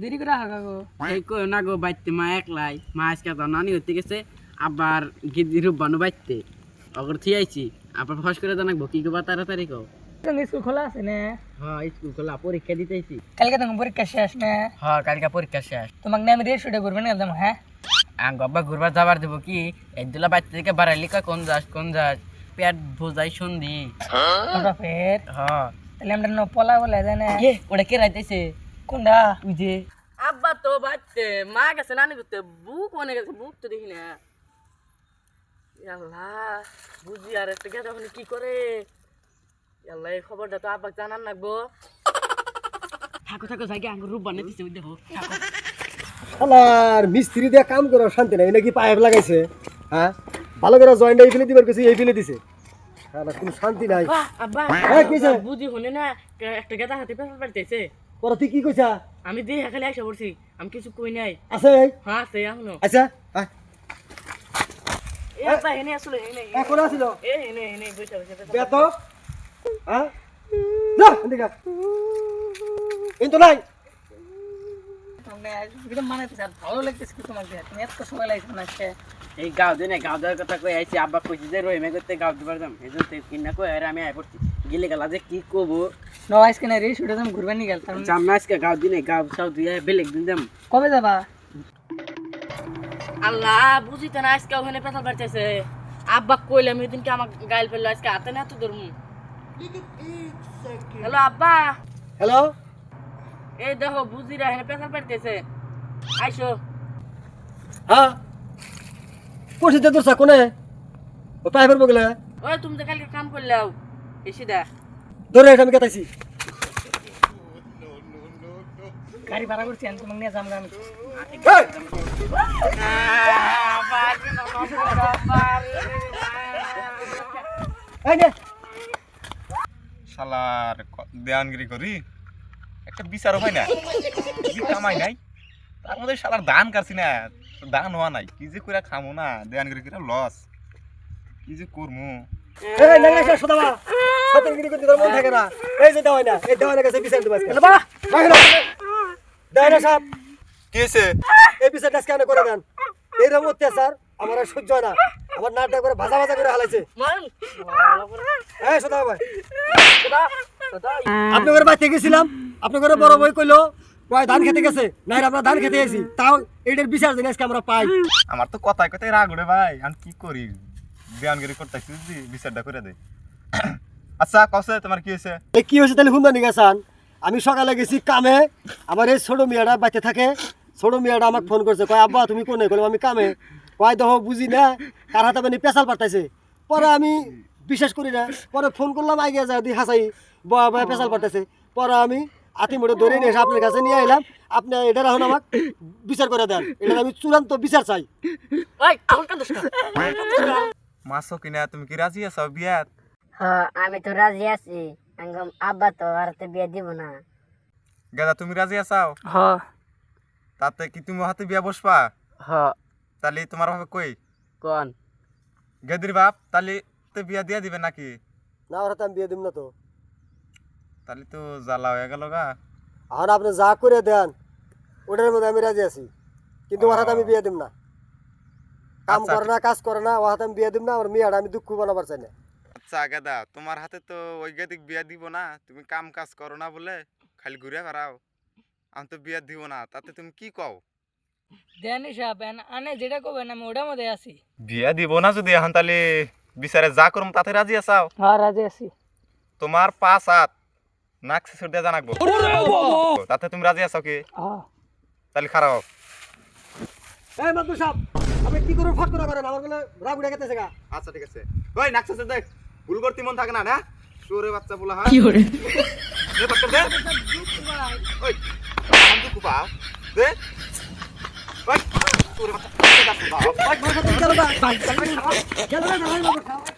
দেরি করে হাগা গো এই কই না গো বাইতে মা একলাই মা আজকে তো নানি হতে গেছে আবার গিদির বানু বাইতে অগর থি আইছি আবার ফস করে জানাবো কি গো তাড়াতাড়ি কও স্কুল খোলা আছে না হ্যাঁ স্কুল খোলা পরীক্ষা দিতে আইছি কালকে তোমার পরীক্ষা শেষ না হ্যাঁ কালকে পরীক্ষা শেষ তোমাকে না আমি রেস শুটে করবে না একদম হ্যাঁ আঙ্গ আব্বা ঘুরবার যাবার দেবো কি একদুলা বাইতে থেকে বাড়াইলি কয় কোন যাস পেট বোঝাই শুনদি ফের হ্যাঁ তাহলে আমরা ন পলা বলে যায় না এ ওটা কে রাইতেছে কোনটা তুই যে আব্বা তো বাইতে মা গেছে নানি করতে বুক মনে গেছে বুক তো দেখি না আল্লাহ বুঝি আর একটা গেছে ওখানে কি করে আল্লাহ এই খবরটা তো আব্বা জানান লাগবো থাকো জায়গা আঙ্গুর রূপ বানিয়ে দিচ্ছে দেখো থাকো আমার মিস্ত্রি দিয়ে কাম করো শান্তি নাই নাকি পাইপ লাগাইছে হ্যাঁ ভালো করে জয়েন্ট এই ফেলে দিবার কিছু এই ফেলে দিছে কোনো শান্তি নাই আব্বা হ্যাঁ কইছে বুঝি হনে না একটা গেদা হাতে পেপার পাল্টেছে পরে তুই কি কইছা আমি দিয়ে খালি আইসা পড়ছি আমি কিছু কই নাই আছে হ্যাঁ আছে এখনো আচ্ছা আয় এ আব্বা এনে আসলে এনে এখন আসিল এনে বসে বেত হ্যাঁ যা এদিকে কিন্তু নাই ভালো লাগতেছে তোমাকে তুমি এত সময় লাগছে না আজকে এই গাঁও দিনে গাঁও দেওয়ার কথা কই আইছি আব্বা কইছি যে রহিমে করতে গাঁও দিবার দাম এই জন্য কিনা কই আর আমি আয় পড়ছি গেলে গেলা যে কি করবো নো আজকে না রেস শুটে তুমি ঘুরবে নি গেল তার জাম আজকে গাঁও দিনে গাঁও সব দিয়ে বেলেগ দিন দাম কবে যাবা আল্লাহ বুঝি তো না আজকে ওখানে পেছাল বাড়তেছে আব্বা কইলাম এই দিনকে আমার গাইল ফেললো আজকে হাতে না তো ধরমু হ্যালো আব্বা হ্যালো এই দেখো বুঝিরা এখানে পেছাল বাড়তেছে আইসো হ্যাঁ কোথায় দূর সা কোনে ও পাইপের বগলে ওই তুমি যে কালকে কাম করলাও এসে দা ধরে এটা আমি কেতাইছি গাড়ি ভাড়া করছি আমি তোমাকে নিয়ে যাম আমি এই নে শালার দেয়ানগিরি করি একটা বিচারও হয় না কি কামাই নাই তার মধ্যে শালার দান কাটছি না দান হওয়া নাই কি যে করে খামো না দেয়ানগিরি করে লস কি যে করমু এই না না সদাবা সতর্কগিরি করতে তোর মন থাকে না এই যে দাও না এই দাও না কাছে বিচার দিবা আজকে বাবা বাইরে দাও না সাহেব কি হইছে এই বিচারটা কেন করে দেন এই রকম অত্যাচার আমার আর সহ্য হয় না আমার নাটক করে ভাজা ভাজা করে হালাইছে এই সদাবা ভাই আপনাদের বাড়িতে গেছিলাম আপনাদের বড় ভাই কইলো কয় ধান খেতে গেছে নাই আমরা ধান খেতে গেছি তাও এইটার বিচার দিন আজকে আমরা পাই আমার তো কথায় কথায় রাগ উঠে ভাই আমি কি করি দেয়ানগিরি করতেছি বিচারটা করে দে আচ্ছা কসে তোমার কি হয়েছে এই কি হয়েছে তাহলে হুন্দা নিগাছান আমি সকালে গেছি কামে আমার এই ছোট মেয়েটা বাড়িতে থাকে ছোট মেয়েটা আমাকে ফোন করছে কয় আব্বা তুমি কোনে কইলাম আমি কামে কয় দেখো বুঝি না কার হাতে মানে পেশাল পাঠাইছে পরে আমি বিশ্বাস করি না পরে ফোন করলাম আগে যা দি হাসাই বয়া বয়া পেশাল পাঠাইছে পরে আমি আতি মোটে ধরে নিয়ে এসে আপনার কাছে নিয়ে এলাম আপনি এটা এখন আমাকে বিচার করে দেন এটা আমি চূড়ান্ত বিচার চাই মাছও কিনা তুমি কি রাজি আছো বিয়াত হ্যাঁ আমি তো রাজি আছি আব্বা তো আর তো বিয়ে দিব না গাদা তুমি রাজি আছো হ্যাঁ তাতে কি তুমি হাতে বিয়া বসবা হ্যাঁ তাহলে তোমার ভাবে কই কোন গেদির বাপ তাহলে তো বিয়া দিয়া দিবে নাকি না ওরা তো আমি বিয়ে দিব না তো তাহলে তো জ্বালা হয়ে গেল গা আর আপনি যা করে দেন ওটার মধ্যে আমি রাজি আছি কিন্তু ওর হাতে আমি বিয়ে দিব না কাম আচ্ছা, করে না কাজ করে না ওর হাতে আমি বিয়ে দিব না আমার মেয়েটা আমি দুঃখ বানাবার চাই না আচ্ছা গাদা তোমার হাতে তো ওই গেদিক বিয়া দিব না তুমি কাম কাজ করো না বলে খালি ঘুরে বেড়াও আমি তো বিয়া দিব না তাতে তুমি কি কও দেনি সাহেব আনে যেটা কবেন আমি ওটার মধ্যে আছি বিয়া দিব না যদি এখন তাহলে বিচারে যা করুম তাতে রাজি আছাও হ্যাঁ রাজি আছি তোমার 5 হাত নাক শেষর দিয়ে জানাকবো তাতে তুমি রাজি আছো কি হ্যাঁ তাহলে খারাপ এই মাদু সাহেব আপনি কি করে ফট করে করেন আমার বলে রাগ উঠে গেছে গা আচ্ছা ঠিক আছে ওই নাক শেষর দেখ ভুল করতে মন থাকে না না চোরে বাচ্চা বলা হয় কি করে দে পাক্কা দে ওই আমি তো পাও দে ওই চোরে বাচ্চা ভাই গেল না ভাই গেল না